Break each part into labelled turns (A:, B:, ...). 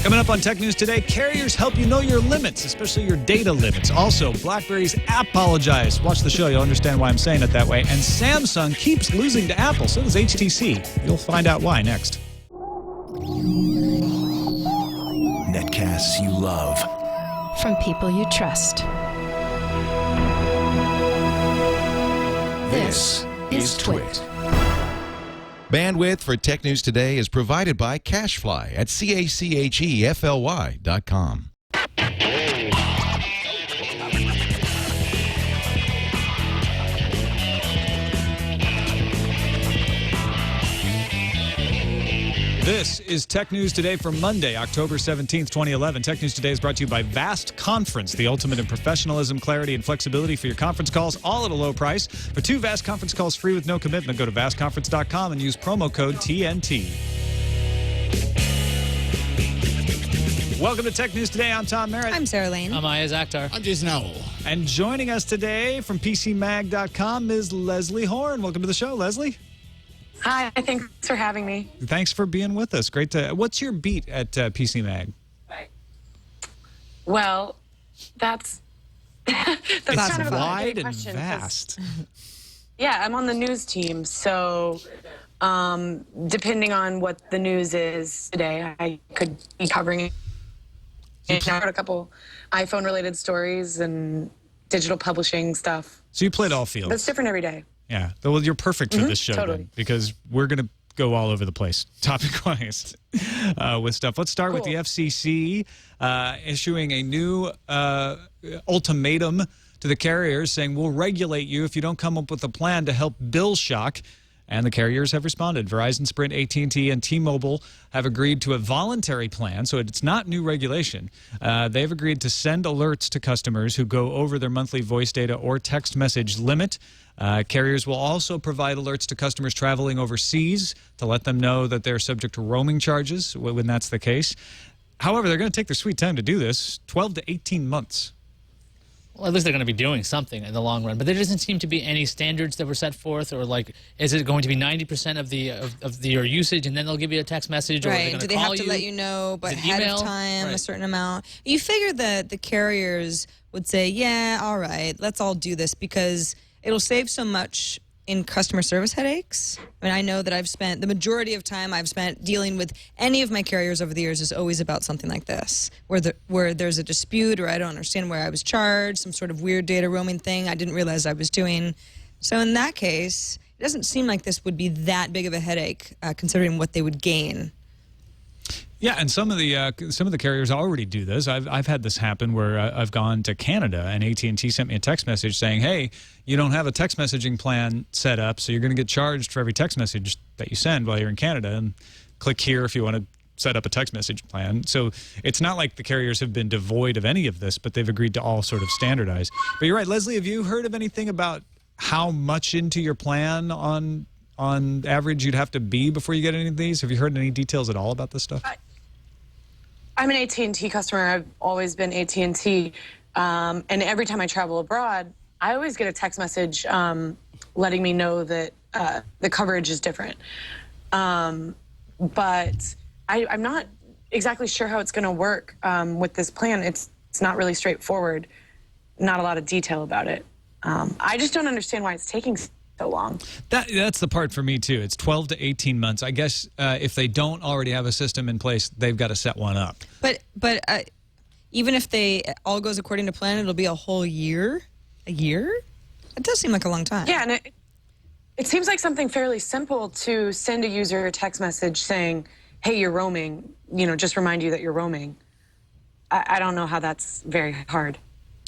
A: Coming up on Tech News Today, carriers help you know your limits, especially your data limits. Also, BlackBerry's App-pologize. Watch the show, you'll understand why I'm saying it that way. And Samsung keeps losing to Apple, so does HTC. You'll find out why next.
B: Netcasts you love.
C: From people you trust.
B: This is TWiT.
D: Bandwidth for Tech News Today is provided by Cachefly at CACHEFLY.com.
A: This is Tech News Today for Monday, October 17th, 2011. Tech News Today is brought to you by Vast Conference, the ultimate in professionalism, clarity, and flexibility for your conference calls, all at a low price. For 2 Vast Conference calls free with no commitment, go to vastconference.com and use promo code TNT. Welcome to Tech News Today. I'm Tom Merritt.
E: I'm Sarah Lane.
F: I'm Iyaz Akhtar.
G: I'm Jason Howell.
A: And joining us today from PCMag.com is Leslie Horn. Welcome to the show, Leslie.
H: Hi, thanks for having me.
A: Thanks for being with us. Great to. What's your beat at PC Mag?
H: Well, that's
A: It's
H: kind of
A: wide
H: a
A: and
H: question,
A: vast.
H: Yeah, I'm on the news team, so depending on what the news is today, I could be covering it. And I heard a couple iPhone-related stories and digital publishing stuff.
A: So you played all fields.
H: It's different every day.
A: Yeah. Well, you're perfect for this show
H: totally.
A: then, because we're going to go all over the place, topic-wise, with stuff. Let's start with the FCC issuing a new ultimatum to the carriers saying, we'll regulate you if you don't come up with a plan to help bill shock. And the carriers have responded. Verizon, Sprint, AT&T, and T-Mobile have agreed to a voluntary plan, so it's not new regulation. They've agreed to send alerts to customers who go over their monthly voice data or text message limit. Carriers will also provide alerts to customers traveling overseas to let them know that they're subject to roaming charges when that's the case. However, they're going to take their sweet time to do this, 12 to 18 months.
F: Well, at least they're going to be doing something in the long run. But there doesn't seem to be any standards that were set forth, or like, is it going to be 90% of your usage, and then they'll give you a text message, or are they going
E: Do
F: to
E: they
F: call
E: have to let you know but ahead
F: email?
E: of time
F: Right.
E: a certain amount? You figure that the carriers would say, yeah, all right, let's all do this, because it'll save so much in customer service headaches. I mean, I know that I've spent, the majority of time I've spent dealing with any of my carriers over the years is always about something like this, where there's a dispute, or I don't understand where I was charged, some sort of weird data roaming thing I didn't realize I was doing. So in that case, it doesn't seem like this would be that big of a headache, considering what they would gain.
A: Yeah, and some of the carriers already do this. I've had this happen where I've gone to Canada and AT&T sent me a text message saying, "Hey, you don't have a text messaging plan set up, so you're going to get charged for every text message that you send while you're in Canada. And click here if you want to set up a text message plan." So it's not like the carriers have been devoid of any of this, but they've agreed to all sort of standardize. But you're right, Leslie. Have you heard of anything about how much into your plan on average you'd have to be before you get any of these? Have you heard any details at all about this stuff?
H: I'm an AT&T customer. I've always been AT&T. And every time I travel abroad, I always get a text message letting me know that the coverage is different. But I'm not exactly sure how it's going to work with this plan. It's not really straightforward. Not a lot of detail about it. I just don't understand why it's taking so long.
A: That's the part for me too. It's 12 to 18 months. I guess if they don't already have a system in place, they've got to set one up.
E: But even if all goes according to plan, it'll be a whole year? A year? It does seem like a long time.
H: Yeah, and it seems like something fairly simple to send a user a text message saying, "Hey, you're roaming," just remind you that you're roaming. I don't know how that's very hard.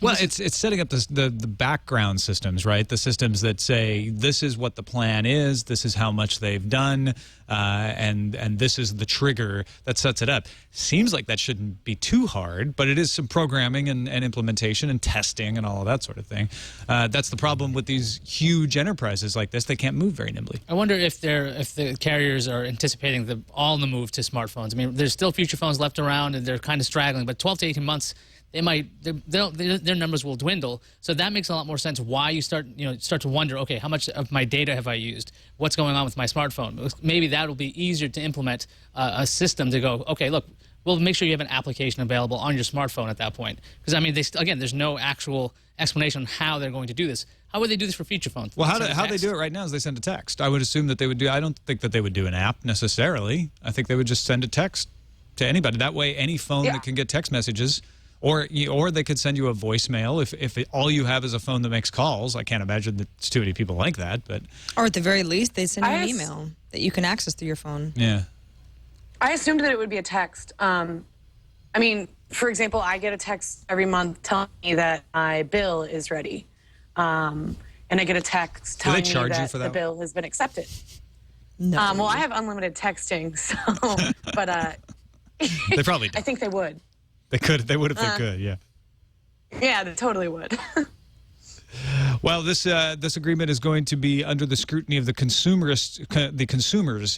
A: Well, it's setting up the background systems, right? The systems that say this is what the plan is, this is how much they've done, and this is the trigger that sets it up. Seems like that shouldn't be too hard, but it is some programming and implementation and testing and all of that sort of thing. That's the problem with these huge enterprises like this. They can't move very nimbly.
F: I wonder if the carriers are anticipating all the move to smartphones. I mean, there's still feature phones left around, and they're kind of straggling, but 12 to 18 months, their numbers will dwindle. So that makes a lot more sense why you start to wonder, okay, how much of my data have I used? What's going on with my smartphone? Maybe that will be easier to implement a system to go, okay, look, well, make sure you have an application available on your smartphone at that point. Because, I mean, again, there's no actual explanation on how they're going to do this. How would they do this for feature phones?
A: Well, how they do it right now is they send a text. I would assume that they would do. I don't think that they would do an app necessarily. I think they would just send a text to anybody. That way, any phone that can get text messages, or they could send you a voicemail if all you have is a phone that makes calls. I can't imagine that too many people like that, but
E: or at the very least, they send you an email that you can access through your phone.
A: Yeah.
H: I assumed that it would be a text. I mean, for example, I get a text every month telling me that my bill is ready. And I get a text telling me that the bill has been accepted.
E: No.
H: Well, I have unlimited texting, so, but
A: they probably do.
H: I think they would.
A: They could. They would if they could, yeah.
H: Yeah, they totally would.
A: Well, this agreement is going to be under the scrutiny of the Consumers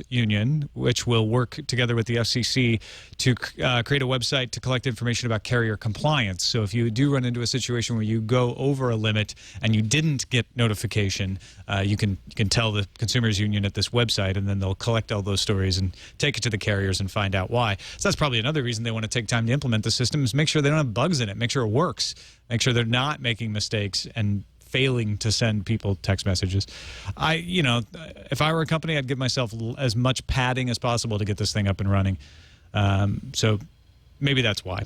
A: Union, which will work together with the FCC to create a website to collect information about carrier compliance. So if you do run into a situation where you go over a limit and you didn't get notification, you can tell the Consumers Union at this website, and then they'll collect all those stories and take it to the carriers and find out why. So that's probably another reason they want to take time to implement the system, is make sure they don't have bugs in it, make sure it works, make sure they're not making mistakes and failing to send people text messages. If I were a company, I'd give myself as much padding as possible to get this thing up and running. So maybe that's why.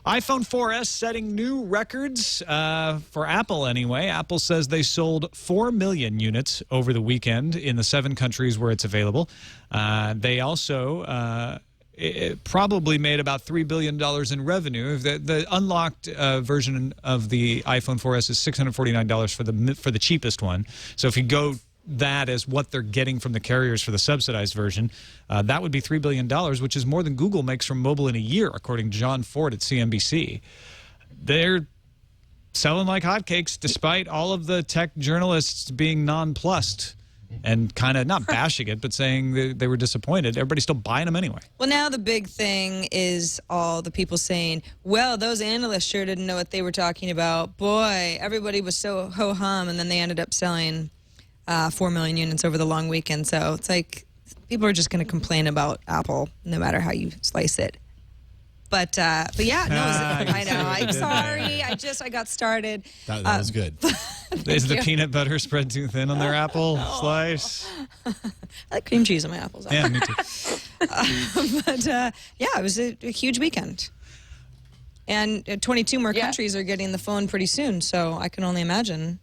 A: iPhone 4S setting new records for Apple anyway. Apple says they sold 4 million units over the weekend in the 7 countries where it's available. They also it probably made about $3 billion in revenue. The unlocked version of the iPhone 4S is $649 for the cheapest one. So if you go that as what they're getting from the carriers for the subsidized version, that would be $3 billion, which is more than Google makes from mobile in a year, according to John Ford at CNBC. They're selling like hotcakes, despite all of the tech journalists being nonplussed and kind of not bashing it, but saying they were disappointed. Everybody's still buying them anyway.
E: Well, now the big thing is all the people saying, well, those analysts sure didn't know what they were talking about. Boy, everybody was so ho-hum, and then they ended up selling 4 million units over the long weekend. So it's like people are just going to complain about Apple no matter how you slice it. But yeah, no, I know. I'm sorry. I got started.
G: That was good.
A: Is the peanut butter spread too thin on their apple slice?
E: I like cream cheese on my apples.
A: Yeah, me too.
E: But yeah, it was a huge weekend. And 22 more countries are getting the phone pretty soon, so I can only imagine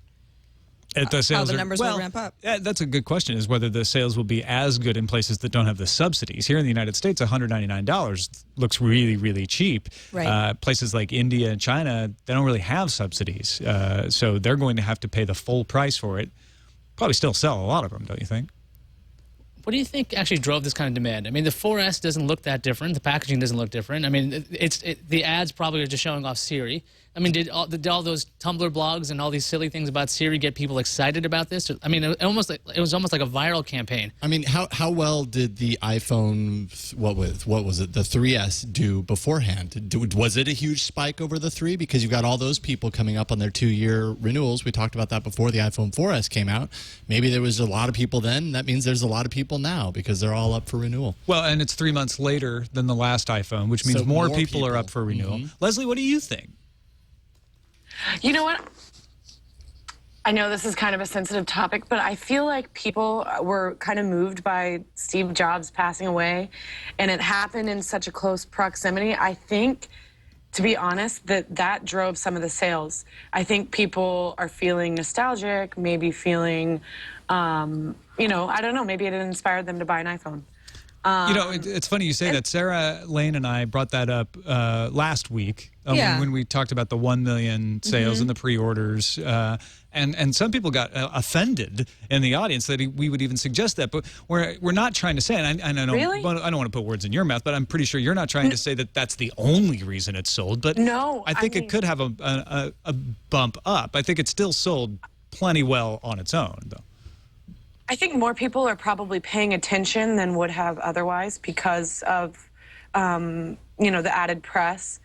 A: How the
E: numbers will ramp up.
A: That's a good question, is whether the sales will be as good in places that don't have the subsidies. Here in the United States, $199 looks really, really cheap.
E: Right.
A: Places like India and China, they don't really have subsidies. So they're going to have to pay the full price for it. Probably still sell a lot of them, don't you think?
F: What do you think actually drove this kind of demand? I mean, the 4S doesn't look that different. The packaging doesn't look different. I mean, the ads probably are just showing off Siri. I mean, did all those Tumblr blogs and all these silly things about Siri get people excited about this? I mean, it was almost like a viral campaign.
G: I mean, how well did the iPhone, what was it, the 3S do beforehand? Was it a huge spike over the 3? Because you've got all those people coming up on their 2-year renewals. We talked about that before the iPhone 4S came out. Maybe there was a lot of people then. That means there's a lot of people now because they're all up for renewal.
A: Well, and it's 3 months later than the last iPhone, which means
G: So
A: more people are up for renewal.
G: Mm-hmm.
A: Leslie, what do you think?
H: You know what? I know this is kind of a sensitive topic, but I feel like people were kind of moved by Steve Jobs passing away, and it happened in such a close proximity. I think, to be honest, that drove some of the sales. I think people are feeling nostalgic, maybe feeling, I don't know, maybe it inspired them to buy an iPhone.
A: It's funny you say that. Sarah Lane and I brought that up last week when we talked about the 1 million sales and the pre-orders. And some people got offended in the audience that we would even suggest that. But we're not trying to say, and I don't want to put words in your mouth, but I'm pretty sure you're not trying to say that that's the only reason it's sold. But
H: no,
A: I think it could have a bump up. I think it's still sold plenty well on its own, though.
H: I think more people are probably paying attention than would have otherwise because of, the added press.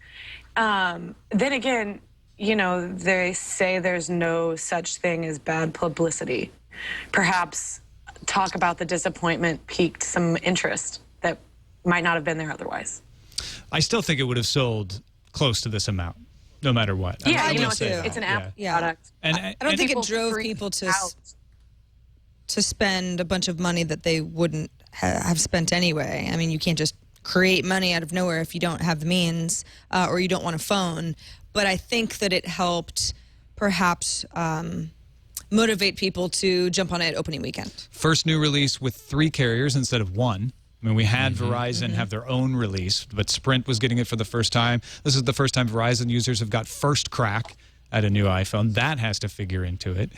H: Then again, they say there's no such thing as bad publicity. Perhaps talk about the disappointment piqued some interest that might not have been there otherwise.
A: I still think it would have sold close to this amount, no matter what.
H: Yeah,
A: I
H: you know,
A: will say that.
H: it's an Apple
E: Yeah.
H: product.
A: And
E: I don't think it drove
H: freak
E: people
H: out.
E: to spend a bunch of money that they wouldn't have spent anyway. I mean, you can't just create money out of nowhere if you don't have the means or you don't want a phone. But I think that it helped perhaps motivate people to jump on it opening weekend.
A: First new release with 3 carriers instead of 1. I mean, we had Verizon have their own release, but Sprint was getting it for the first time. This is the first time Verizon users have got first crack at a new iPhone. That has to figure into it.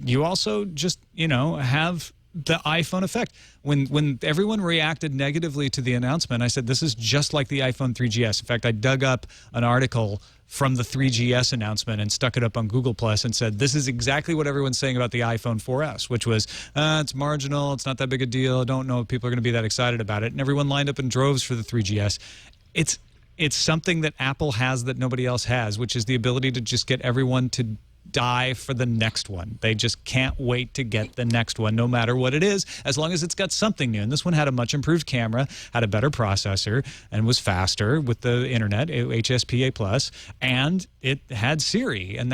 A: You also just, have the iPhone effect. When everyone reacted negatively to the announcement, I said, this is just like the iPhone 3GS. In fact, I dug up an article from the 3GS announcement and stuck it up on Google Plus and said, this is exactly what everyone's saying about the iPhone 4S, which was, it's marginal, it's not that big a deal, I don't know if people are going to be that excited about it. And everyone lined up in droves for the 3GS. It's something that Apple has that nobody else has, which is the ability to just get everyone to die for the next one. They just can't wait to get the next one, no matter what it is, as long as it's got something new. And this one had a much improved camera, had a better processor, and was faster with the internet, HSPA+, and it had Siri. And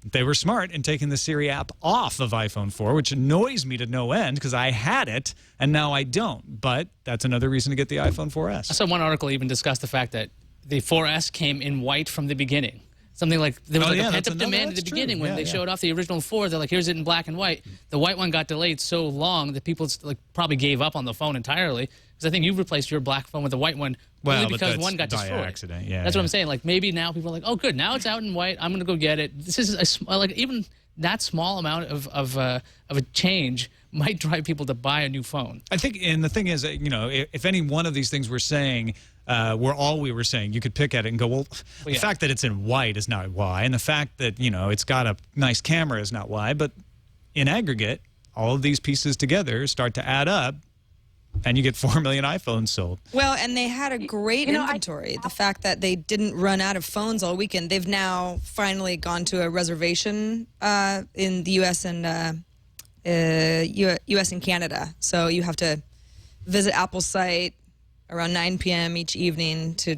A: they were smart in taking the Siri app off of iPhone 4, which annoys me to no end because I had it and now I don't. But that's another reason to get the iPhone 4S.
F: I saw one article even discuss the fact that the 4S came in white from the beginning. Something like there was a pent-up demand at the beginning when they showed off the original 4. They're like, here's it in black and white. The white one got delayed so long that people probably gave up on the phone entirely. Because I think you replaced your black phone with a white one only because one got destroyed.
A: Accident. Yeah,
F: that's what I'm saying. Like maybe now people are like, oh, good, now it's out in white. I'm gonna go get it. This is like even that small amount of a change might drive people to buy a new phone. I think,
A: and the thing is, if any one of these things we're saying all we were saying, you could pick at it and go, well, the fact that it's in white is not why, and the fact that, it's got a nice camera is not why, but in aggregate, all of these pieces together start to add up, and you get 4 million iPhones sold.
E: Well, and they had a great inventory. The fact that they didn't run out of phones all weekend, they've now finally gone to a reservation in the U.S. and U.S. and Canada. So you have to visit Apple's site around 9 p.m. each evening to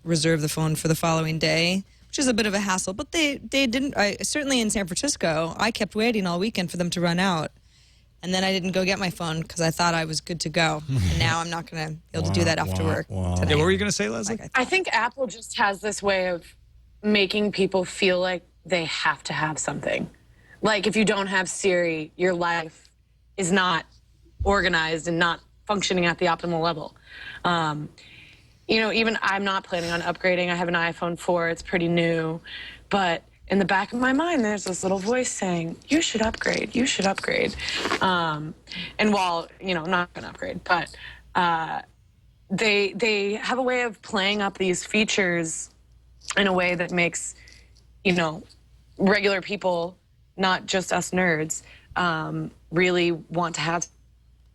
E: reserve the phone for the following day, which is a bit of a hassle. But they didn't. Certainly in San Francisco, I kept waiting all weekend for them to run out. And then I didn't go get my phone because I thought I was good to go. And now I'm not going to be able to do that after work today.
A: Yeah, what were you going to say, Leslie?
H: I think Apple just has this way of making people feel like they have to have something. Like if you don't have Siri, your life is not organized and not functioning at the optimal level. Even I'm not planning on upgrading. I have an iPhone 4. It's pretty new. But in the back of my mind, there's this little voice saying, you should upgrade. You should upgrade. And while, I'm not going to upgrade, but they have a way of playing up these features in a way that makes, regular people, not just us nerds, really want to have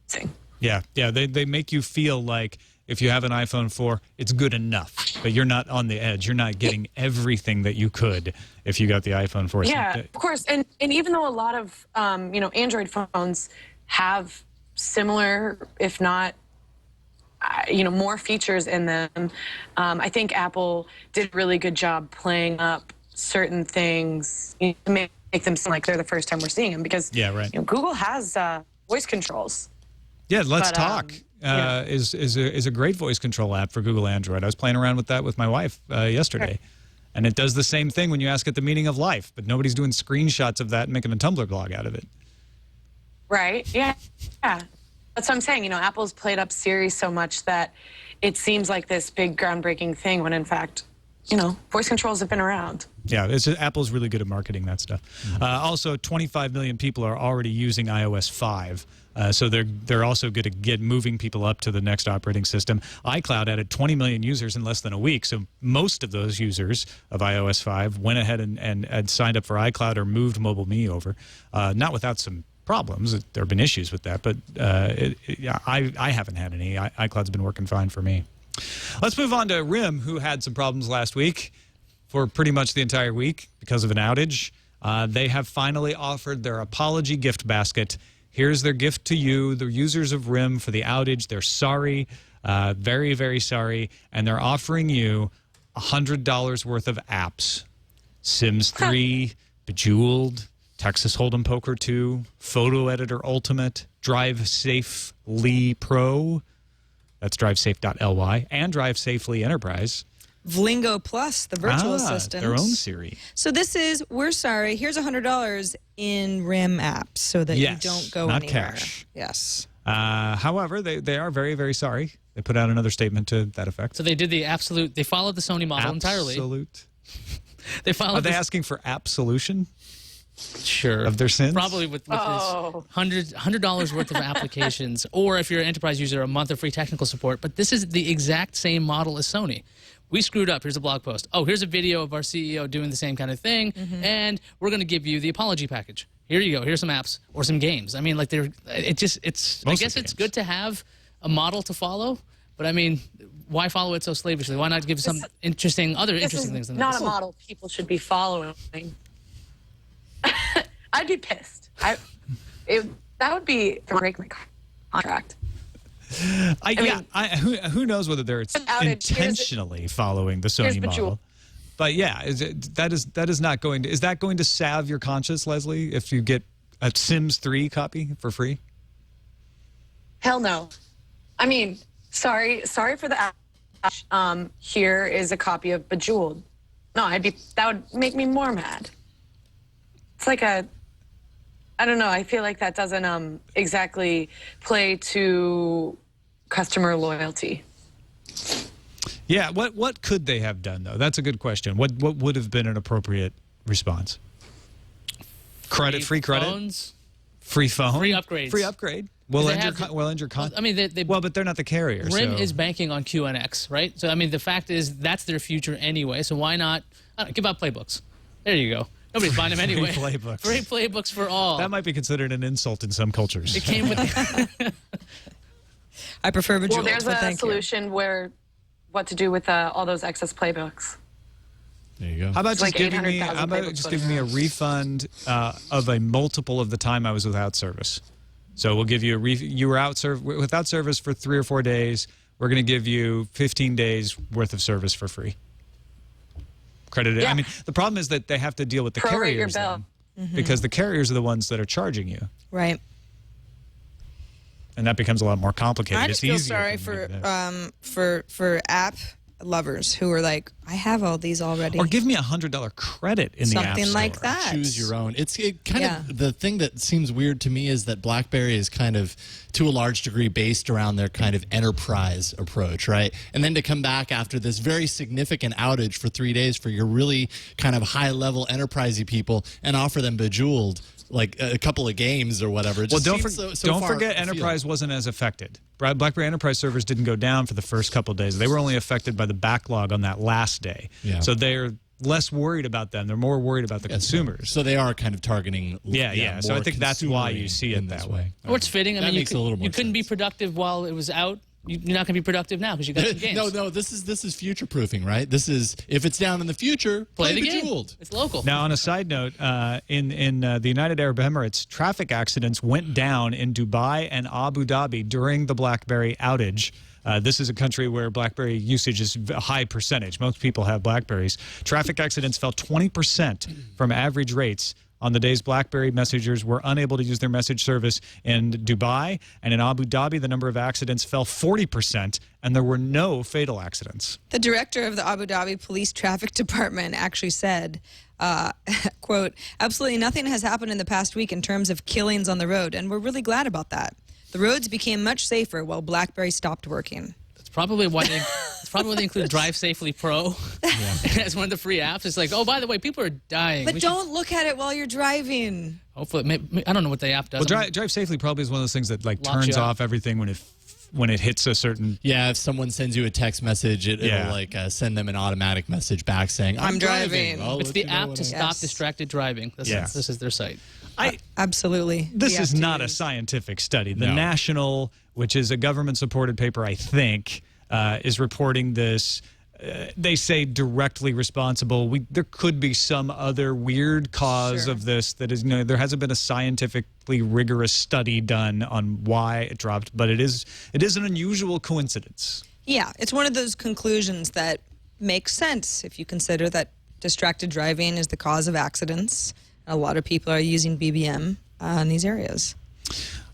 H: something.
A: Yeah, they make you feel like if you have an iPhone 4, it's good enough, but you're not on the edge. You're not getting everything that you could if you got the iPhone 4.
H: Yeah, of course. And even though a lot of, Android phones have similar, if not, more features in them, I think Apple did a really good job playing up certain things to make them seem like they're the first time we're seeing them because Google has voice controls.
A: Yeah, Let's Talk is a great voice control app for Google Android. I was playing around with that with my wife yesterday. And it does the same thing when you ask it the meaning of life, but nobody's doing screenshots of that and making a Tumblr blog out of it.
H: Right, yeah. That's what I'm saying. Apple's played up Siri so much that it seems like this big groundbreaking thing when in fact, voice controls have been around.
A: Yeah, Apple's really good at marketing that stuff. Also, 25 million people are already using iOS 5. So they're also good at moving people up to the next operating system. iCloud added 20 million users in less than a week. So most of those users of iOS 5 went ahead and signed up for iCloud or moved MobileMe over. Not without some problems. There have been issues with that, but I haven't had any. iCloud's been working fine for me. Let's move on to RIM, who had some problems last week for pretty much the entire week because of an outage. They have finally offered their apology gift basket. Here's their gift to you, the users of RIM, for the outage. They're sorry. Very, very sorry. And they're offering you $100 worth of apps. Sims 3, Bejeweled, Texas Hold'em Poker 2, Photo Editor Ultimate, Drive Safely Pro, that's drivesafe.ly, and Drive Safely Enterprise.
E: Vlingo Plus, the virtual assistant.
A: Their own Siri.
E: So this is, we're sorry, here's $100 in RIM apps so that you don't go
A: not
E: anywhere.
A: Cash.
E: Yes.
A: However, they are very, very sorry. They put out another statement to that effect.
F: So they did the absolute. They followed the Sony model entirely.
A: Absolute.
F: They followed.
A: Are they asking for absolution?
F: Sure.
A: Of their sins?
F: Probably with this $100 worth of applications, or if you're an enterprise user, a month of free technical support. But this is the exact same model as Sony. We screwed up. Here's a blog post. Oh, here's a video of our CEO doing the same kind of thing, and we're going to give you the apology package. Here you go. Here's some apps or some games. I mean, like I guess it's good to have a model to follow, but I mean, why follow it so slavishly? Why not give some other interesting things than
H: not
F: this?
H: a model people should be following. I'd be pissed. That would be break my contract.
A: Who knows whether they're intentionally following the Sony model. But yeah, that is not going to, is that going to salve your conscience, Leslie, if you get a Sims 3 copy for free?
H: Hell no. I mean, sorry for the app. Here is a copy of Bejeweled. No, that would make me more mad. It's like I don't know. I feel like that doesn't exactly play to customer loyalty.
A: Yeah, what could they have done though? That's a good question. What would have been an appropriate response? Free credit,
F: phones,
A: free phone,
F: free upgrade.
A: We'll end your contract.
F: I mean,
A: but they're not the carrier.
F: RIM is banking on QNX, right? So I mean, the fact is that's their future anyway. So why not give out playbooks? There you go. Nobody's buying them anyway.
A: Free playbooks.
F: Free playbooks for all.
A: That might be considered an insult in some cultures.
F: It came with.
E: I prefer Bejeweled.
H: Well, there's a solution where what to do with all those excess playbooks.
G: There you go.
A: How about
H: It's
A: just
H: like
A: giving me a refund of a multiple of the time I was without service? So we'll give you you were without service for 3 or 4 days. We're going to give you 15 days worth of service for free. Credited.
H: Yeah.
A: I mean, the problem is that they have to deal with the
H: Prorate your
A: carriers
H: bill.
A: then, because the carriers are the ones that are charging you,
E: Right.
A: and that becomes a lot more complicated.
E: I just feel sorry for app lovers who are like, I have all these already.
A: Or give me $100 credit in the App
E: Something
A: Store.
E: like that.
G: Choose your own. It's kind of the thing that seems weird to me is that BlackBerry is kind of to a large degree based around their kind of enterprise approach, right? And then to come back after this very significant outage for 3 days for your really kind of high level enterprisey people and offer them Bejeweled, like a couple of games or whatever. It
A: Well,
G: just
A: don't forget Enterprise wasn't as affected. BlackBerry Enterprise servers didn't go down for the first couple of days. They were only affected by the backlog on that last day.
G: Yeah.
A: So they're less worried about them. They're more worried about the consumers.
G: So they are kind of targeting.
A: Yeah. So I think that's why you see it that way.
F: Or it's fitting. I
G: That
F: mean,
G: makes a little more
F: you couldn't be
G: sense.
F: productive while it was out. You're not going to be productive now because you got some games.
G: No. This is future proofing, right? This is if it's down in the future, play
F: the game.
G: Bejeweled.
F: It's local.
A: Now, on a side note, in the United Arab Emirates, traffic accidents went down in Dubai and Abu Dhabi during the BlackBerry outage. This is a country where BlackBerry usage is a high percentage. Most people have BlackBerries. Traffic accidents fell 20% from average rates on the days BlackBerry messengers were unable to use their message service in Dubai. And in Abu Dhabi, the number of accidents fell 40%, and there were no fatal accidents.
E: The director of the Abu Dhabi Police Traffic Department actually said, quote, absolutely nothing has happened in the past week in terms of killings on the road, and we're really glad about that. The roads became much safer while BlackBerry stopped working.
F: That's probably why they include Drive Safely Pro as one of the free apps. It's like, oh, by the way, people are dying.
E: But don't look at it while you're driving.
F: Hopefully, I don't know what the app does.
A: Well, Drive Safely probably is one of those things that like
F: Locks
A: turns
F: you out.
A: off everything when it hits a certain.
G: Yeah, if someone sends you a text message, it'll like send them an automatic message back saying, I'm driving.
F: It's the app to stop distracted driving. This is their site.
E: Absolutely.
A: This is not a scientific study. The National, which is a government-supported paper, I think, is reporting this. they say directly responsible. There could be some other weird cause of this that is, there hasn't been a scientifically rigorous study done on why it dropped, but it is an unusual coincidence.
E: Yeah, it's one of those conclusions that makes sense if you consider that distracted driving is the cause of accidents. A lot of people are using BBM in these areas.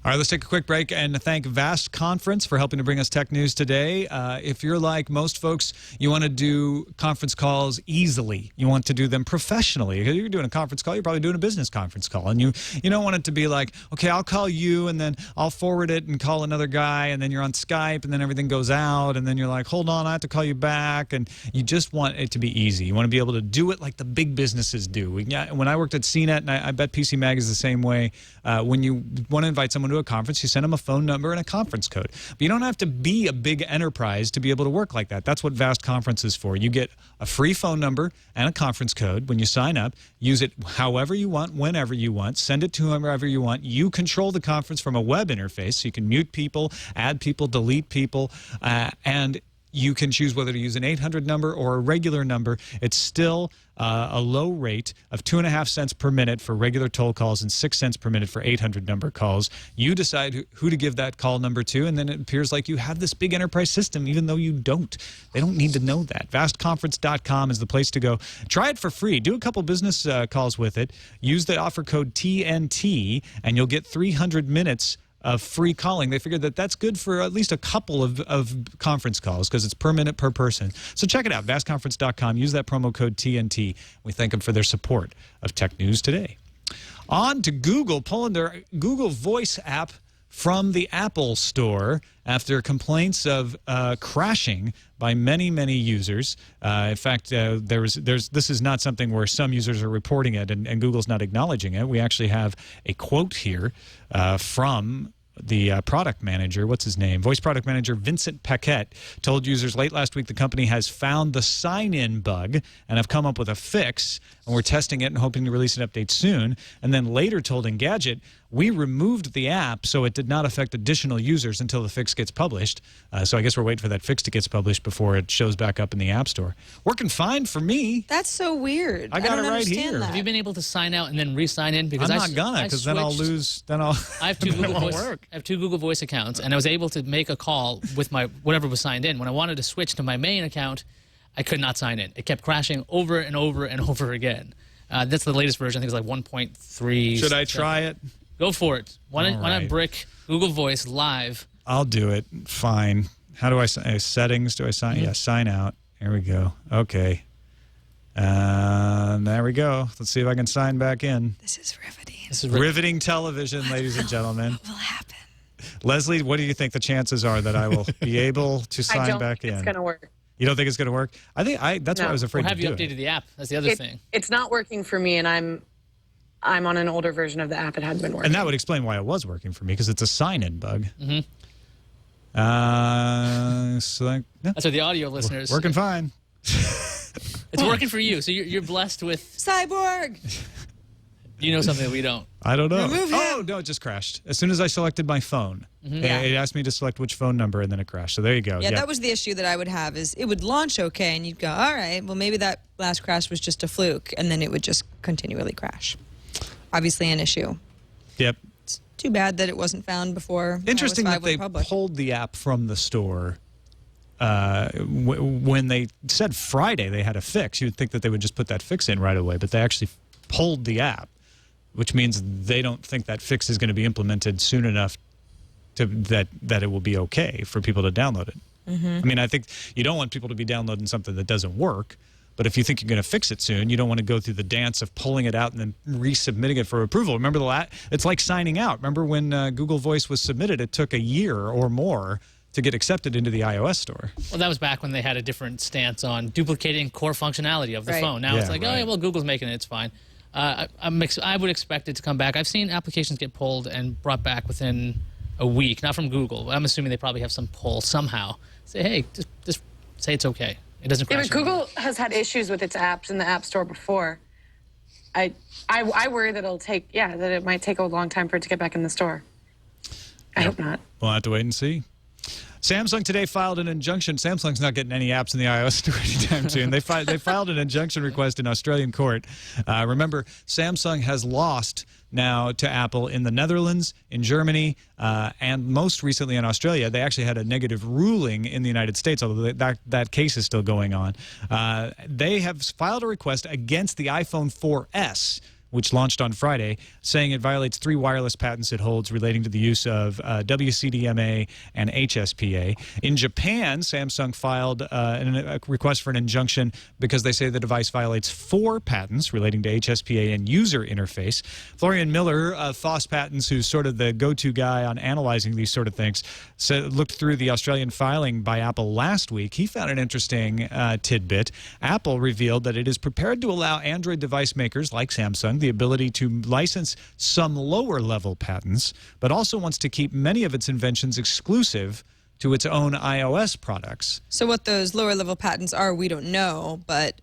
A: All right, let's take a quick break and thank Vast Conference for helping to bring us tech news today. If you're like most folks, you want to do conference calls easily. You want to do them professionally. If you're doing a conference call, you're probably doing a business conference call. And you don't want it to be like, okay, I'll call you and then I'll forward it and call another guy and then you're on Skype and then everything goes out and then you're like, hold on, I have to call you back. And you just want it to be easy. You want to be able to do it like the big businesses do. When I worked at CNET, and I bet PC Mag is the same way, when you want to invite someone to a conference, you send them a phone number and a conference code. But you don't have to be a big enterprise to be able to work like that. That's what Vast Conference is for. You get a free phone number and a conference code when you sign up. Use it however you want, whenever you want. Send it to whoever you want. You control the conference from a web interface, so you can mute people, add people, delete people, and you can choose whether to use an 800 number or a regular number. It's still a low rate of 2.5 cents per minute for regular toll calls and 6 cents per minute for 800 number calls. You decide who to give that call number to, and then it appears like you have this big enterprise system, even though you don't. They don't need to know that. Vastconference.com is the place to go. Try it for free. Do a couple business calls with it. Use the offer code TNT, and you'll get 300 minutes of free calling. They figured that that's good for at least a couple of conference calls because it's per minute per person. So check it out, vastconference.com. Use that promo code TNT. We thank them for their support of Tech News Today. On to Google, pulling their Google Voice app from the Apple Store after complaints of crashing by many, many users. In fact, this is not something where some users are reporting it and Google's not acknowledging it. We actually have a quote here from the product manager, what's his name? Voice product manager Vincent Paquette told users late last week the company has found the sign-in bug and have come up with a fix, and we're testing it and hoping to release an update soon. And then later told Engadget, we removed the app so it did not affect additional users until the fix gets published. So I guess we're waiting for that fix to get published before it shows back up in the App Store. Working fine for me.
E: That's so weird.
A: I got
E: don't
A: it right
E: understand
A: here.
E: that.
F: Have you been able to sign out and then re-sign in? Because
A: I'm not gonna, because then I'll lose. Then I'll.
F: I have two Google Voice. I have two Google Voice accounts, and I was able to make a call with my whatever was signed in. When I wanted to switch to my main account, I could not sign in. It kept crashing over and over and over again. That's the latest version. I think it's like 1.3.
A: Should I try it?
F: Go for it. Why not
A: right.
F: brick Google Voice live?
A: I'll do it. Fine. How do I sign? Settings? Do I sign? Yeah, sign out. Here we go. Okay. There we go. Let's see if I can sign back in.
E: This is riveting.
F: This is
A: Riveting television, ladies and gentlemen.
E: What will happen?
A: Leslie, what do you think the chances are that I will be able to
H: I
A: sign
H: don't
A: back
H: think
A: in?
H: it's going to work.
A: You don't think it's going to work? That's why I was afraid
F: Or have
A: to
F: you
A: do
F: updated
A: it.
F: the app? That's the other thing.
H: It's not working for me, and I'm on an older version of the app. It hadn't been working.
A: And that would explain why it was working for me, because it's a sign-in bug.
F: Mm-hmm.
A: No,
F: That's what the audio listeners.
A: working fine.
F: It's working for you, so you're blessed with.
E: Cyborg!
F: You know something that we don't.
A: I don't know.
E: Remove him.
A: Oh, no, it just crashed. As soon as I selected my phone, it asked me to select which phone number, and then it crashed. So there you go.
E: Yeah, that was the issue that I would have is it would launch okay, and you'd go, all right, well, maybe that last crash was just a fluke, and then it would just continually crash. Obviously an issue.
A: Yep.
E: It's too bad that it wasn't found before.
A: Interesting
E: iOS 5
A: that they
E: went public.
A: pulled the app from the store. When they said Friday they had a fix, you'd think that they would just put that fix in right away, but they actually pulled the app, which means they don't think that fix is going to be implemented soon enough that it will be okay for people to download it. I mean, I think you don't want people to be downloading something that doesn't work, but if you think you're going to fix it soon, you don't want to go through the dance of pulling it out and then resubmitting it for approval. Remember it's like signing out. Remember when Google Voice was submitted, it took a year or more to get accepted into the iOS store.
F: Well, that was back when they had a different stance on duplicating core functionality of the
E: Right.
F: phone. Now
A: Yeah,
F: it's like, oh,
A: right.
F: yeah, well, Google's making it. It's fine. I would expect it to come back. I've seen applications get pulled and brought back within a week, not from Google. But I'm assuming they probably have some pull somehow. Say, hey, just say it's okay. It doesn't
H: Yeah,
F: crash.
H: but Google has had issues with its apps in the App Store before. I worry that that it might take a long time for it to get back in the store. I hope not.
A: We'll have to wait and see. Samsung today filed an injunction. Samsung's not getting any apps in the iOS store anytime soon. They filed an injunction request in Australian court. Remember, Samsung has lost now to Apple in the Netherlands, in Germany, and most recently in Australia. They actually had a negative ruling in the United States, although that case is still going on. They have filed a request against the iPhone 4S, which launched on Friday, saying it violates 3 wireless patents it holds relating to the use of WCDMA and HSPA. In Japan, Samsung filed a request for an injunction because they say the device violates 4 patents relating to HSPA and user interface. Florian Miller, Foss Patents, who's sort of the go-to guy on analyzing these sort of things, looked through the Australian filing by Apple last week. He found an interesting tidbit. Apple revealed that it is prepared to allow Android device makers like Samsung the ability to license some lower-level patents, but also wants to keep many of its inventions exclusive to its own iOS products.
E: So what those lower-level patents are, we don't know, but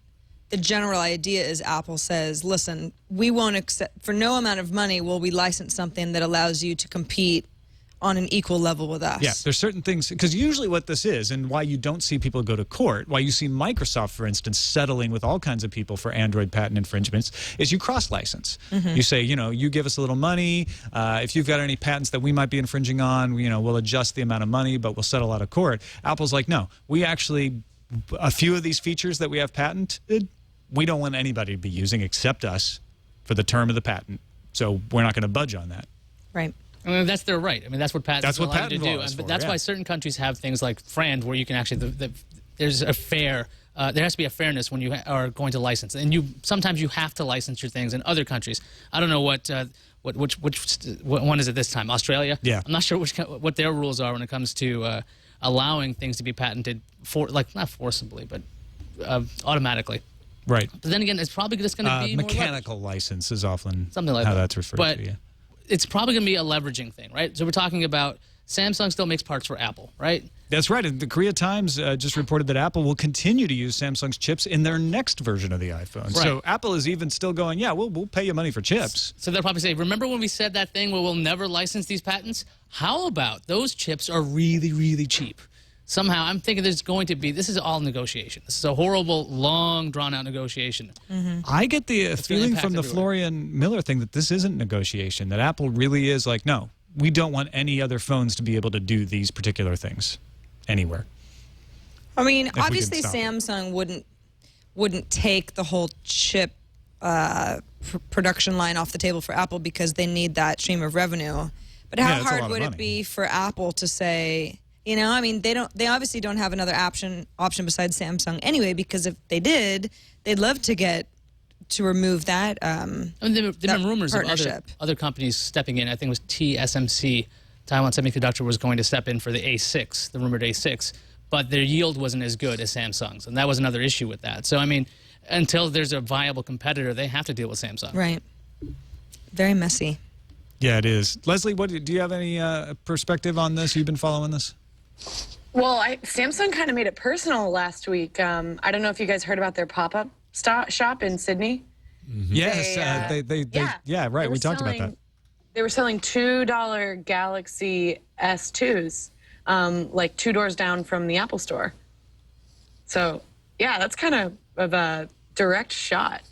E: the general idea is Apple says, listen, we won't accept, for no amount of money will we license something that allows you to compete on an equal level with us.
A: Yeah, there's certain things, because usually what this is, and why you don't see people go to court, why you see Microsoft, for instance, settling with all kinds of people for Android patent infringements, is you cross-license. You say, you give us a little money. If you've got any patents that we might be infringing on, we'll adjust the amount of money, but we'll settle out of court. Apple's like, no, we actually, a few of these features that we have patented, we don't want anybody to be using except us for the term of the patent. So we're not going to budge on that.
E: Right.
F: I mean, that's their right. I mean, that's what patents allow you to do. But that's why certain countries have things like FRAND, where you can actually there's a fair. There has to be a fairness when you are going to license, and sometimes you have to license your things in other countries. I don't know what one is it this time? Australia.
A: Yeah.
F: I'm not sure what their rules are when it comes to allowing things to be patented not forcibly, but automatically.
A: Right.
F: But then again, it's probably just going to be
A: mechanical license is often
F: something like
A: how
F: that.
A: That's referred to. Yeah.
F: It's probably going to be a leveraging thing, right? So we're talking about Samsung still makes parts for Apple, right?
A: That's right. And the Korea Times just reported that Apple will continue to use Samsung's chips in their next version of the iPhone. Right. So Apple is even still going, yeah, we'll pay you money for chips.
F: So they'll probably say, remember when we said that thing where we'll never license these patents? How about those chips are really, really cheap? Somehow, I'm thinking there's going to be, this is all negotiation. This is a horrible, long, drawn-out negotiation.
A: I get the feeling from the Florian Miller thing that this isn't negotiation, that Apple really is like, no, we don't want any other phones to be able to do these particular things anywhere.
E: I mean, obviously Samsung wouldn't take the whole chip production line off the table for Apple because they need that stream of revenue. But how hard would it be for Apple to say... I mean, they obviously don't have another option besides Samsung anyway, because if they did, they'd love to remove that.
F: I mean, there have been rumors of other companies stepping in. I think it was TSMC, Taiwan Semiconductor, was going to step in for the A6, the rumored A6, but their yield wasn't as good as Samsung's, and that was another issue with that. So, I mean, until there's a viable competitor, they have to deal with Samsung.
E: Right. Very messy.
A: Yeah, it is. Leslie, do you have any perspective on this? You've been following this?
H: Well, Samsung kind of made it personal last week. I don't know if you guys heard about their pop-up shop in Sydney.
A: Yes, right. We talked about that.
H: They were selling $2 Galaxy S2s, like 2 doors down from the Apple Store. So, yeah, that's kind of a direct shot.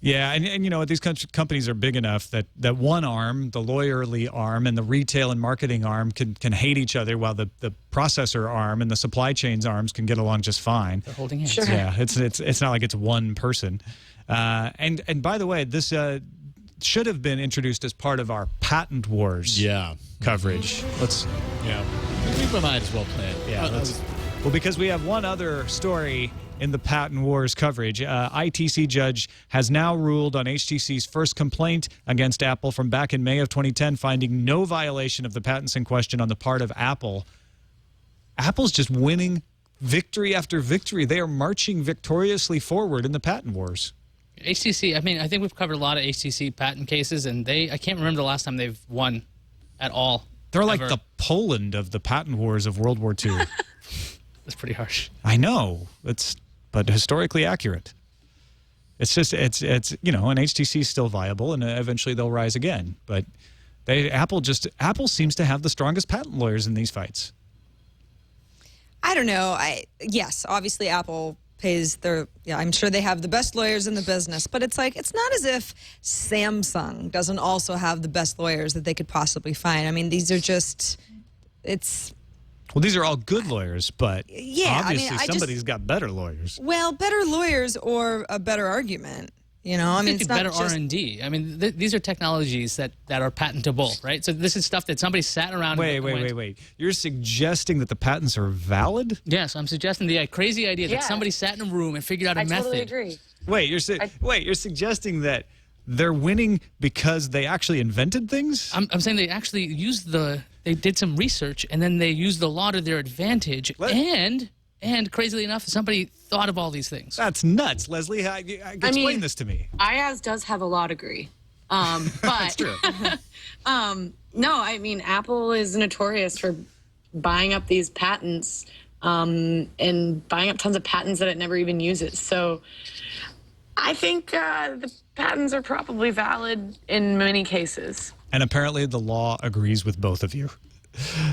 A: Yeah, and these companies are big enough that one arm, the lawyerly arm, and the retail and marketing arm can hate each other, while the processor arm and the supply chains arms can get along just fine.
F: They're holding hands.
H: Sure.
A: Yeah, it's not like it's one person. And by the way, this should have been introduced as part of our Patent Wars coverage.
G: We might as well play it.
A: Yeah. Well, because we have one other story in the Patent Wars coverage. ITC judge has now ruled on HTC's first complaint against Apple from back in May of 2010, finding no violation of the patents in question on the part of Apple. Apple's just winning victory after victory. They are marching victoriously forward in the Patent Wars.
F: HTC, I mean, I think we've covered a lot of HTC patent cases, and I can't remember the last time they've won at all.
A: They're like the Poland of the Patent Wars of World War II.
F: That's pretty harsh.
A: I know. But historically accurate. It's just, and HTC is still viable, and eventually they'll rise again. But Apple seems to have the strongest patent lawyers in these fights.
E: I don't know. Yes, obviously Apple pays I'm sure they have the best lawyers in the business, but it's like, it's not as if Samsung doesn't also have the best lawyers that they could possibly find. I mean, these are just,
A: Well, these are all good lawyers, but
E: yeah,
A: obviously somebody's got better lawyers.
E: Well, better lawyers or a better argument. You know, I mean, it's not
F: better
E: just
F: R&D. I mean, these are technologies that are patentable, right? So this is stuff that somebody sat around.
A: Wait. You're suggesting that the patents are valid?
F: Yes, I'm suggesting the crazy idea that somebody sat in a room and figured out a method.
H: I totally agree.
A: Wait, you're suggesting that they're winning because they actually invented things?
F: I'm saying they actually they did some research and then they used the law to their advantage. And crazily enough, somebody thought of all these things.
A: That's nuts, Leslie. Explain this to me.
H: Iyaz does have a law degree, but
A: That's true.
H: no, I mean, Apple is notorious for buying up these patents and buying up tons of patents that it never even uses. So I think the patents are probably valid in many cases.
A: And apparently the law agrees with both of you.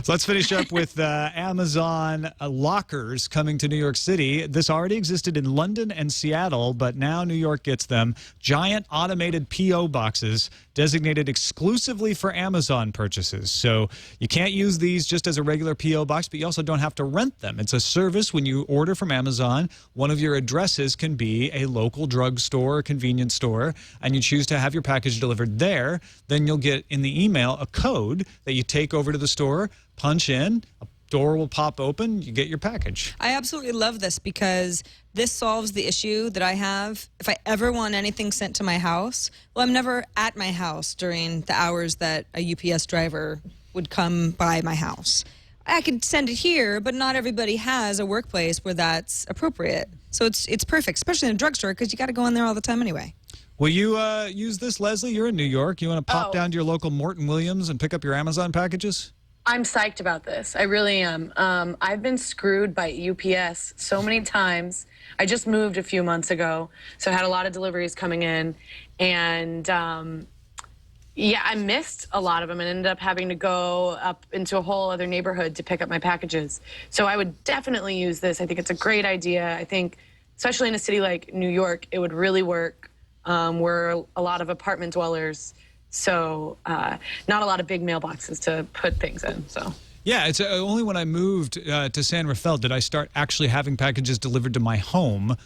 A: So let's finish up with Amazon lockers coming to New York City. This already existed in London and Seattle, but now New York gets them. Giant automated P.O. boxes designated exclusively for Amazon purchases. So you can't use these just as a regular P.O. box, but you also don't have to rent them. It's a service when you order from Amazon. One of your addresses can be a local drugstore or convenience store, and you choose to have your package delivered there. Then you'll get in the email a code that you take over to the store, punch in, a door will pop open, you get your package.
E: I absolutely love this because this solves the issue that I have. If I ever want anything sent to my house, well, I'm never at my house during the hours that a UPS driver would come by my house. I could send it here, but not everybody has a workplace where that's appropriate. So it's perfect, especially in a drugstore, because you got to go in there all the time anyway.
A: Will you use this, Leslie? You're in New York. You want to pop down to your local Morton Williams and pick up your Amazon packages?
H: I'm psyched about this. I really am. I've been screwed by UPS so many times. I just moved a few months ago, so I had a lot of deliveries coming in. And yeah, I missed a lot of them and ended up having to go up into a whole other neighborhood to pick up my packages. So I would definitely use this. I think it's a great idea. I think, especially in a city like New York, it would really work. We're a lot of apartment dwellers. So not a lot of big mailboxes to put things in. So
A: yeah, it's only when I moved to San Rafael did I start actually having packages delivered to my home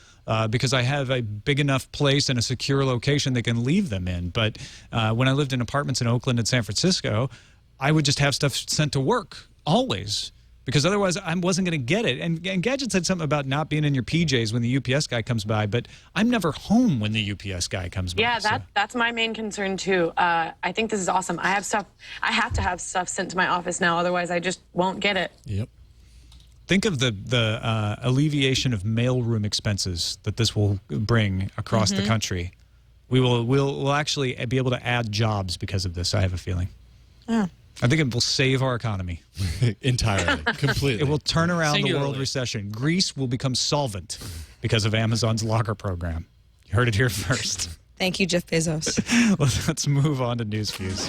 A: because I have a big enough place and a secure location they can leave them in. But when I lived in apartments in Oakland and San Francisco, I would just have stuff sent to work always, because otherwise I wasn't going to get it. And Gadget said something about not being in your PJs when the UPS guy comes by, but I'm never home when the UPS guy comes by.
H: Yeah, that's my main concern too. I think this is awesome. I have to have stuff sent to my office now, otherwise I just won't get it.
G: Yep.
A: Think of the alleviation of mailroom expenses that this will bring across the country. We'll actually be able to add jobs because of this, I have a feeling.
E: Yeah.
A: I think it will save our economy.
G: Entirely, completely.
A: It will turn around the
F: Singularly.
A: world recession. Greece will become solvent because of Amazon's locker program. You heard it here first.
E: Thank you, Jeff Bezos.
A: Let's move on to news views.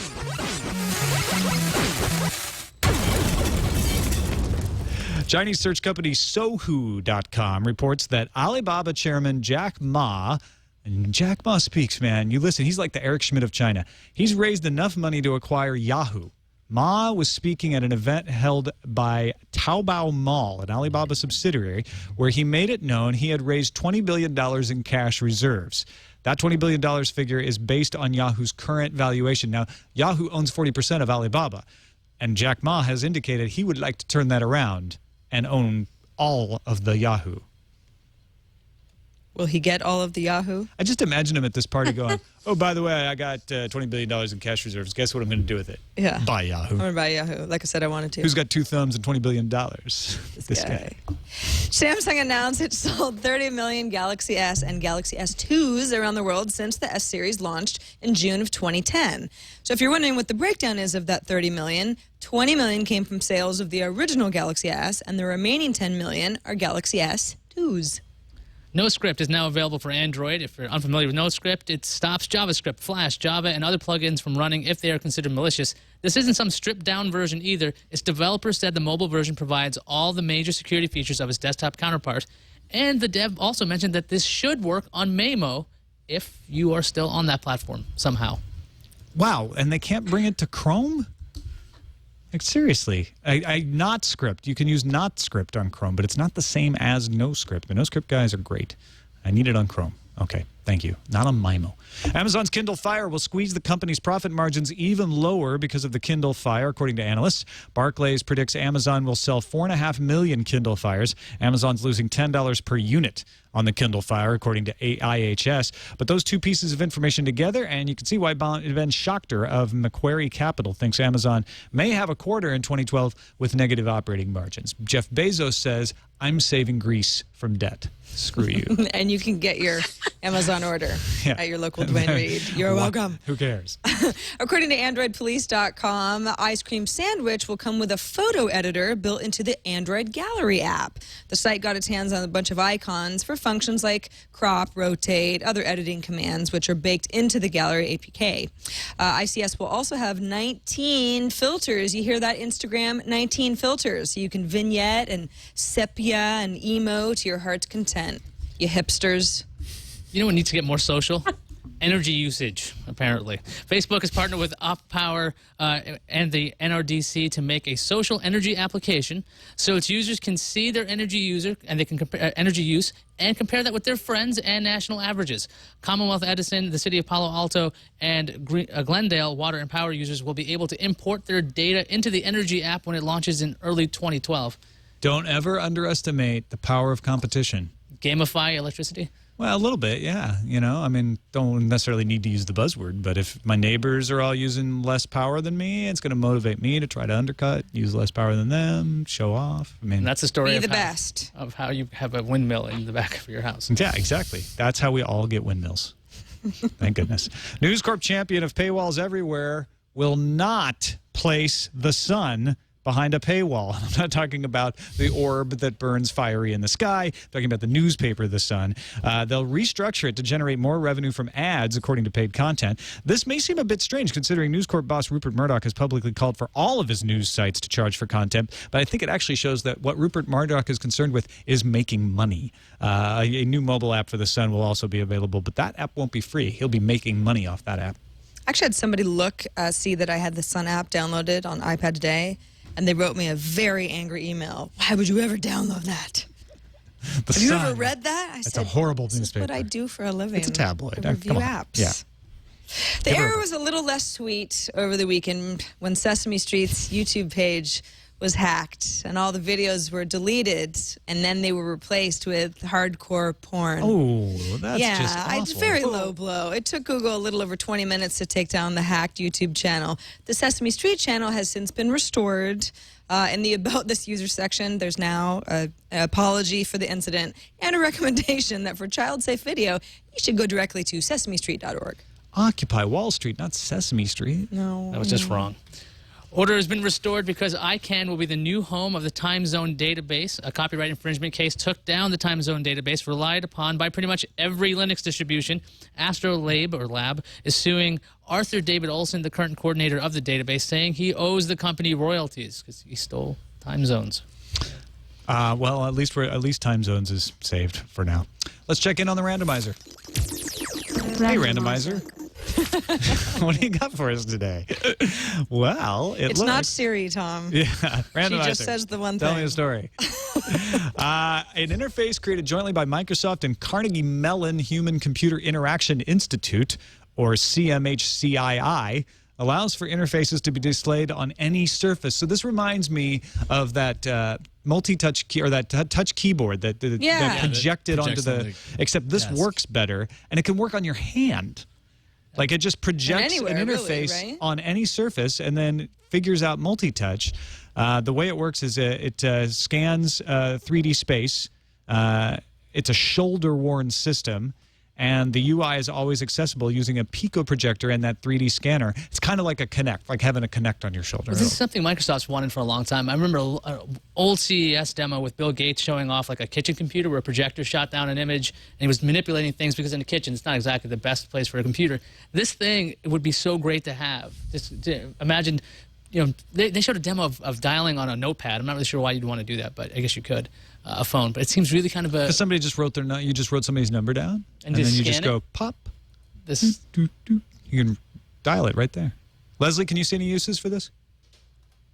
A: Chinese search company Sohu.com reports that Alibaba chairman Jack Ma, and Jack Ma speaks, man. You listen, he's like the Eric Schmidt of China. He's raised enough money to acquire Yahoo. Ma was speaking at an event held by Taobao Mall, an Alibaba subsidiary, where he made it known he had raised $20 billion in cash reserves. That $20 billion figure is based on Yahoo's current valuation. Now, Yahoo owns 40% of Alibaba, and Jack Ma has indicated he would like to turn that around and own all of the Yahoo.
E: Will he get all of the Yahoo?
A: I just imagine him at this party going, oh, by the way, I got $20 billion in cash reserves. Guess what I'm going to do with it?
E: Yeah.
A: Buy Yahoo.
E: I'm going to buy Yahoo. Like I said, I wanted to.
A: Who's got two thumbs and $20 billion? This guy.
E: Samsung announced it sold 30 million Galaxy S and Galaxy S2s around the world since the S series launched in June of 2010. So if you're wondering what the breakdown is of that 30 million, 20 million came from sales of the original Galaxy S, and the remaining 10 million are Galaxy S2s.
F: NoScript is now available for Android. If you're unfamiliar with NoScript, it stops JavaScript, Flash, Java, and other plugins from running if they are considered malicious. This isn't some stripped-down version either. Its developer said the mobile version provides all the major security features of its desktop counterpart. And the dev also mentioned that this should work on Maemo if you are still on that platform somehow.
A: Wow, and they can't bring it to Chrome? Like, seriously, not script. You can use not script on Chrome, but it's not the same as no script. The no script guys are great. I need it on Chrome. Okay, thank you. Not on Maemo. Amazon's Kindle Fire will squeeze the company's profit margins even lower because of the Kindle Fire, according to analysts. Barclays predicts Amazon will sell 4.5 million Kindle Fires. Amazon's losing $10 per unit on the Kindle Fire, according to IHS. But those two pieces of information together, and you can see why Ben Schachter of Macquarie Capital thinks Amazon may have a quarter in 2012 with negative operating margins. Jeff Bezos says, I'm saving Greece from debt. Screw you.
E: And you can get your Amazon order at your local Dwayne Reed. You're welcome.
A: Who cares?
E: According to AndroidPolice.com, Ice Cream Sandwich will come with a photo editor built into the Android Gallery app. The site got its hands on a bunch of icons for functions like crop, rotate, other editing commands, which are baked into the Gallery APK. ICS will also have 19 filters. You hear that, Instagram? 19 filters. So you can vignette and sepia and emo to your heart's content. You hipsters.
F: You know what needs to get more social? Energy usage, apparently. Facebook has partnered with Up-Power and the NRDC to make a social energy application so its users can see their energy user and they can compare energy use and compare that with their friends and national averages. Commonwealth Edison, the city of Palo Alto, and Glendale Water and Power users will be able to import their data into the energy app when it launches in early 2012.
A: Don't ever underestimate the power of competition.
F: Gamify electricity?
A: Well, a little bit, yeah. You know, I mean, don't necessarily need to use the buzzword, but if my neighbors are all using less power than me, it's going to motivate me to try to undercut, use less power than them, show off. I mean,
F: and that's the story
E: of
F: how you have a windmill in the back of your house.
A: Yeah, exactly. That's how we all get windmills. Thank goodness. News Corp champion of paywalls everywhere will not place the sun behind a paywall. I'm not talking about the orb that burns fiery in the sky. I'm talking about the newspaper, The Sun. They'll restructure it to generate more revenue from ads, according to paid content. This may seem a bit strange, considering News Corp boss Rupert Murdoch has publicly called for all of his news sites to charge for content, but I think it actually shows that what Rupert Murdoch is concerned with is making money. A new mobile app for The Sun will also be available, but that app won't be free. He'll be making money off that app.
E: Actually, I had somebody see that I had the Sun app downloaded on iPad today, and they wrote me a very angry email. Why would you ever download that? Have you ever read that?
A: It's a horrible newspaper.
E: This is what I do for a living.
A: It's a tabloid.
E: Review apps.
A: Yeah.
E: The error was a little less sweet over the weekend when Sesame Street's YouTube page was hacked and all the videos were deleted, and then they were replaced with hardcore porn.
A: Oh, that's just awful.
E: It's very low blow. It took Google a little over 20 minutes to take down the hacked YouTube channel. The Sesame Street channel has since been restored. In the About This user section, there's now an apology for the incident and a recommendation that for child-safe video, you should go directly to sesamestreet.org.
A: Occupy Wall Street, not Sesame Street.
E: No.
F: That was just wrong. Order has been restored because ICANN will be the new home of the time zone database. A copyright infringement case took down the time zone database, relied upon by pretty much every Linux distribution. Lab is suing Arthur David Olson, the current coordinator of the database, saying he owes the company royalties because he stole time zones.
A: Well, at least time zones is saved for now. Let's check in on the randomizer. Hey, randomizer. What do you got for us today? Well,
E: it's not Siri, Tom.
A: Yeah, randomizer.
E: She just says the one thing.
A: Tell me a story. An interface created jointly by Microsoft and Carnegie Mellon Human Computer Interaction Institute, or CMHCII, allows for interfaces to be displayed on any surface. So this reminds me of that multi-touch key, or that touch keyboard that projected onto the. Except this works better, and it can work on your hand. Like, it just projects an interface on any surface and then figures out multi-touch. The way it works is it scans 3D space. It's a shoulder-worn system, and the UI is always accessible using a Pico projector and that 3D scanner. It's kind of like a Kinect, like having a Kinect on your shoulder.
F: This is something Microsoft's wanted for a long time. I remember an old CES demo with Bill Gates showing off like a kitchen computer where a projector shot down an image, and he was manipulating things because in the kitchen it's not exactly the best place for a computer. This thing would be so great to have. Just imagine, they showed a demo of dialing on a notepad. I'm not really sure why you'd want to do that, but I guess you could. A phone, but it seems really kind of a...
A: Because somebody just wrote you just wrote somebody's number down, and then you just go pop.
F: This...
A: You can dial it right there. Leslie, can you see any uses for this?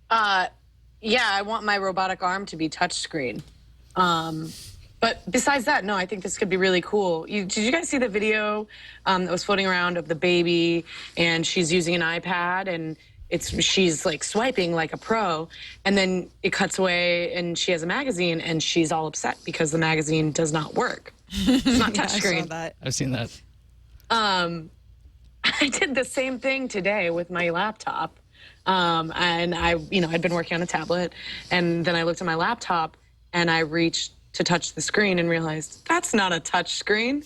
H: Yeah, I want my robotic arm to be touchscreen. But besides that, no, I think this could be really cool. Did you guys see the video that was floating around of the baby, and she's using an iPad, and she's like swiping like a pro, and then it cuts away and she has a magazine and she's all upset because the magazine does not work. It's not touchscreen.
E: I saw that.
F: I've seen that.
H: I did the same thing today with my laptop. And I'd been working on a tablet, and then I looked at my laptop and I reached to touch the screen and realized that's not a touch screen.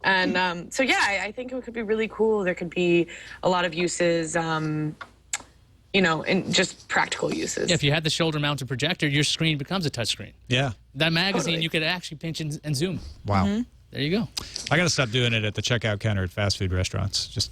H: And so yeah, I think it could be really cool. There could be a lot of uses, and just practical uses.
F: Yeah, if you had the shoulder-mounted projector, your screen becomes a touchscreen.
A: Yeah.
F: That magazine,
H: Totally.
F: You could actually pinch and zoom.
A: Wow.
F: There you go.
A: I got to stop doing it at the checkout counter at fast food restaurants. Just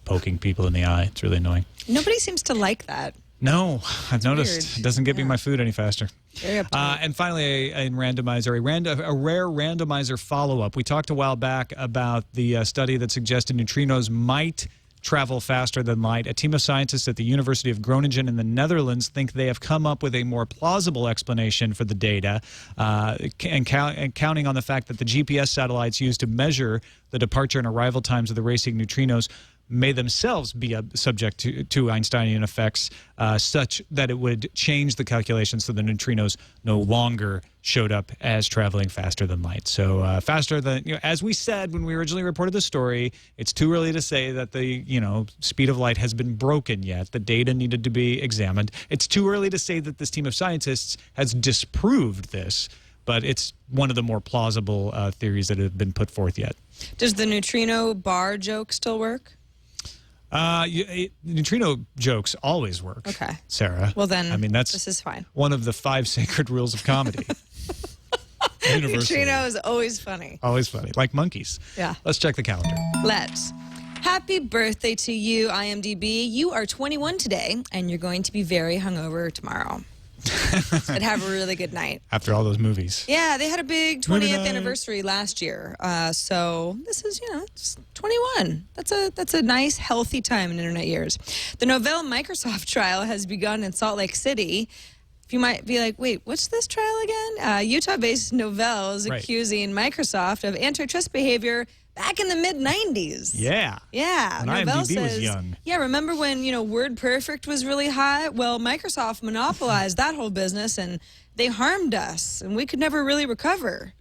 A: poking people in the eye. It's really annoying.
E: Nobody seems to like that.
A: No, I've noticed.
E: weird.
A: It doesn't get me my food any faster.
E: Very uptight.
A: And finally, in Randomizer, a rare randomizer follow-up. We talked a while back about the study that suggested neutrinos might travel faster than light. A team of scientists at the University of Groningen in the Netherlands think they have come up with a more plausible explanation for the data, and counting on the fact that the GPS satellites used to measure the departure and arrival times of the racing neutrinos may themselves be subject to Einsteinian effects, such that it would change the calculations so the neutrinos no longer showed up as traveling faster than light. So faster than, as we said when we originally reported the story, it's too early to say that the, speed of light has been broken yet. The data needed to be examined. It's too early to say that this team of scientists has disproved this, but it's one of the more plausible theories that have been put forth yet.
E: Does the neutrino bar joke still work?
A: Neutrino jokes always work.
E: Okay.
A: Sarah.
E: Well then,
A: that's
E: this is fine.
A: one of the 5 sacred rules of comedy.
E: Neutrino is always funny.
A: Always funny, like monkeys.
E: Yeah.
A: Let's check the calendar.
E: Let's. Happy birthday to you, IMDb. You are 21 today, and you're going to be very hungover tomorrow. But have a really good night.
A: After all those movies.
E: Yeah, they had a big
A: Movie
E: 20th
A: night.
E: anniversary last year. So this is, it's 21. That's a nice, healthy time in internet years. The Novell Microsoft trial has begun in Salt Lake City. You might be like, wait, what's this trial again? Utah-based Novell is accusing Microsoft of antitrust behavior back in the mid-90s.
A: Yeah.
E: Yeah.
A: When
E: Novell
A: IMDb was young.
E: Yeah, remember when, WordPerfect was really hot? Well, Microsoft monopolized that whole business, and they harmed us, and we could never really recover.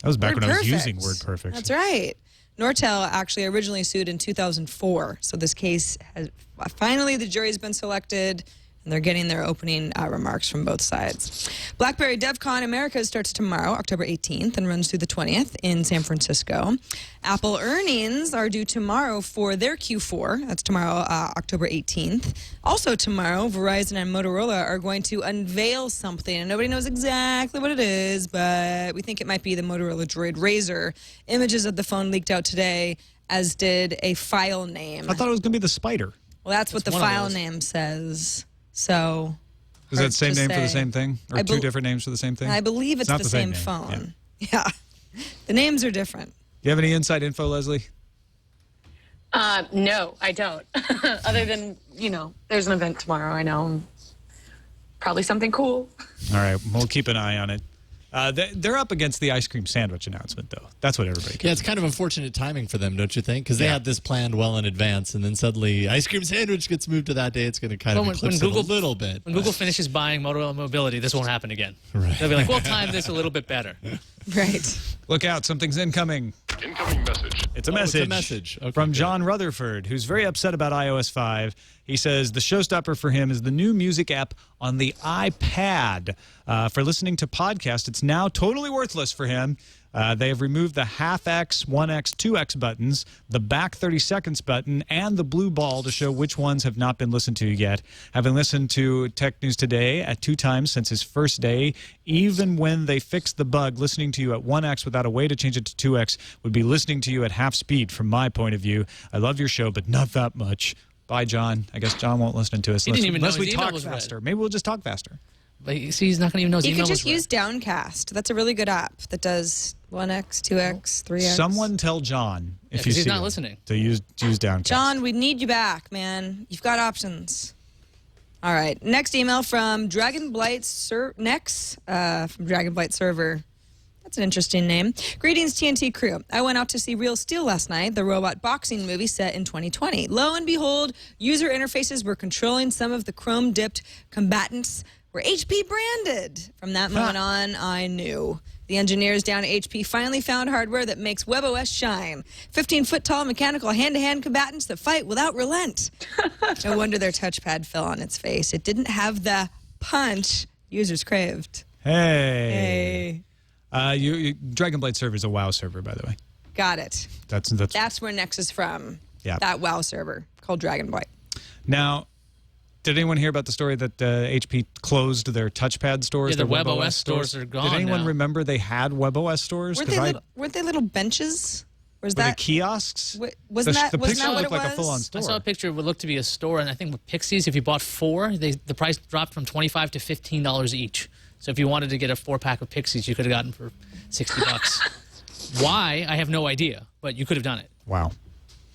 A: That was back when I was
E: WordPerfect.
A: using WordPerfect.
E: That's right. Nortel actually originally sued in 2004. So this case has finally the jury's been selected, and they're getting their opening remarks from both sides. BlackBerry DevCon America starts tomorrow, October 18th, and runs through the 20th in San Francisco. Apple earnings are due tomorrow for their Q4. That's tomorrow, October 18th. Also tomorrow, Verizon and Motorola are going to unveil something, and nobody knows exactly what it is, but we think it might be the Motorola Droid Razr. Images of the phone leaked out today, as did a file name.
A: I thought it was going to be the Spider.
E: Well, that's what the
F: one of
E: file
F: those.
E: name says. So,
A: Is that
E: hard
A: the same
E: to
A: name for the
E: say.
A: same thing? Or
E: I
A: two
E: bel-
A: different names for the same thing?
E: I believe it's
A: not
E: the
A: the
E: same
A: name.
E: phone. Yeah. The names are different.
A: Do you have any inside info, Leslie?
H: No, I don't. Other than, there's an event tomorrow, I know. Probably something cool.
A: All right, we'll keep an eye on it. They're up against the ice cream sandwich announcement, though. That's what everybody cares.
G: Yeah, it's kind of unfortunate timing for them, don't you think? Because they had this planned well in advance, and then suddenly ice cream sandwich gets moved to that day. It's going to kind of eclipse it a little bit.
F: When Google finishes buying Motorola Mobility, this won't happen again.
G: Right.
F: They'll be like, we'll time this a little bit better.
E: Right.
A: Look out, something's incoming.
I: Incoming message.
A: It's a
G: Oh, it's
A: message.
G: a message. Okay,
A: from
G: good.
A: John Rutherford, who's very upset about iOS 5. He says the showstopper for him is the new music app on the iPad. For listening to podcasts, it's now totally worthless for him. They have removed the half X, 1X, 2X buttons, the back 30 seconds button, and the blue ball to show which ones have not been listened to yet. Having listened to Tech News Today at 2 times since his first day, even when they fixed the bug, listening to you at 1X without a way to change it to 2X would be listening to you at half speed from my point of view. I love your show, but not that much. Bye, John. I guess John won't listen to us unless we talk faster. Maybe we'll just talk faster.
F: But see, he's not going to even know his
E: You
F: email
E: could just
F: was read.
E: use Downcast. That's a really good app that does 1X, 2X, 3X.
A: Someone tell John if you see
F: he's not
A: him
F: listening.
A: to use Downcast.
E: John, we need you back, man. You've got options. All right. Next email from Dragonblight from Dragonblight Server. That's an interesting name. Greetings, TNT crew. I went out to see Real Steel last night, the robot boxing movie set in 2020. Lo and behold, user interfaces were controlling some of the chrome-dipped combatants were HP branded. From that moment on, I knew. The engineers down at HP finally found hardware that makes WebOS shine. 15-foot-tall mechanical hand-to-hand combatants that fight without relent. No wonder their touchpad fell on its face. It didn't have the punch users craved.
A: Hey. Dragonblight server is a WoW server, by the way.
E: Got it.
A: That's
E: where Nex is from.
A: Yeah.
E: That WoW server called Dragonblight.
A: Now, did anyone hear about the story that HP closed their touchpad stores?
F: Yeah, the
A: their
F: WebOS stores are gone.
A: Did anyone
F: now.
A: remember they had WebOS stores?
E: Weren't they little benches? Or is
A: were they
E: that
A: kiosks?
E: wasn't that
A: the
E: what
A: picture looked
E: it
A: like
E: was?
A: a full-on
F: I
A: store.
F: saw a picture of what looked to be a store, and I think with Pixies, if you bought 4, the price dropped from $25 to $15 each. So if you wanted to get a 4-pack of Pixies, you could have gotten for $60. Why? I have no idea, but you could have done it.
A: Wow.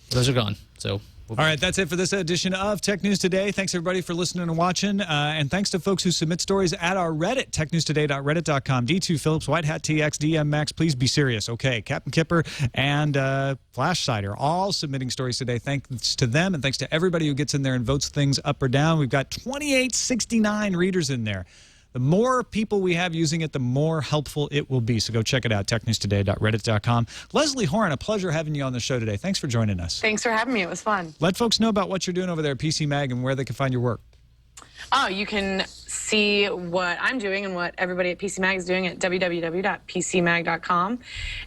F: Those are gone. So.
A: All right, that's it for this edition of Tech News Today. Thanks, everybody, for listening and watching. And thanks to folks who submit stories at our Reddit, technewstoday.reddit.com. D2 Phillips, White Hat TX, DM Max, please be serious. Okay, Captain Kipper and Flash Cider all submitting stories today. Thanks to them and thanks to everybody who gets in there and votes things up or down. We've got 2869 readers in there. The more people we have using it, the more helpful it will be. So go check it out, technewstoday.reddit.com. Leslie Horn, a pleasure having you on the show today. Thanks for joining us.
H: Thanks for having me. It was fun.
A: Let folks know about what you're doing over there at PC Mag and where they can find your work.
H: Oh, you can see what I'm doing and what everybody at PC Mag is doing at www.pcmag.com.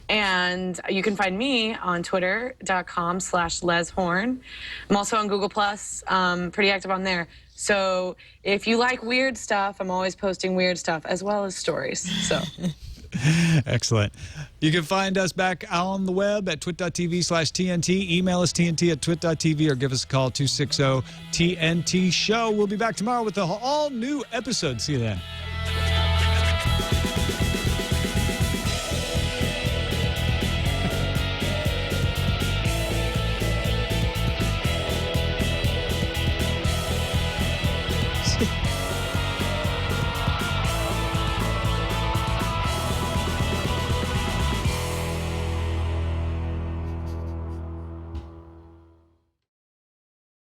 H: And you can find me on twitter.com/LesHorn. I'm also on Google+, pretty active on there. So if you like weird stuff, I'm always posting weird stuff as well as stories. So.
A: Excellent. You can find us back on the web at twit.tv/TNT. Email us TNT@twit.tv or give us a call 260-TNT-SHOW. We'll be back tomorrow with an all-new episode. See you then.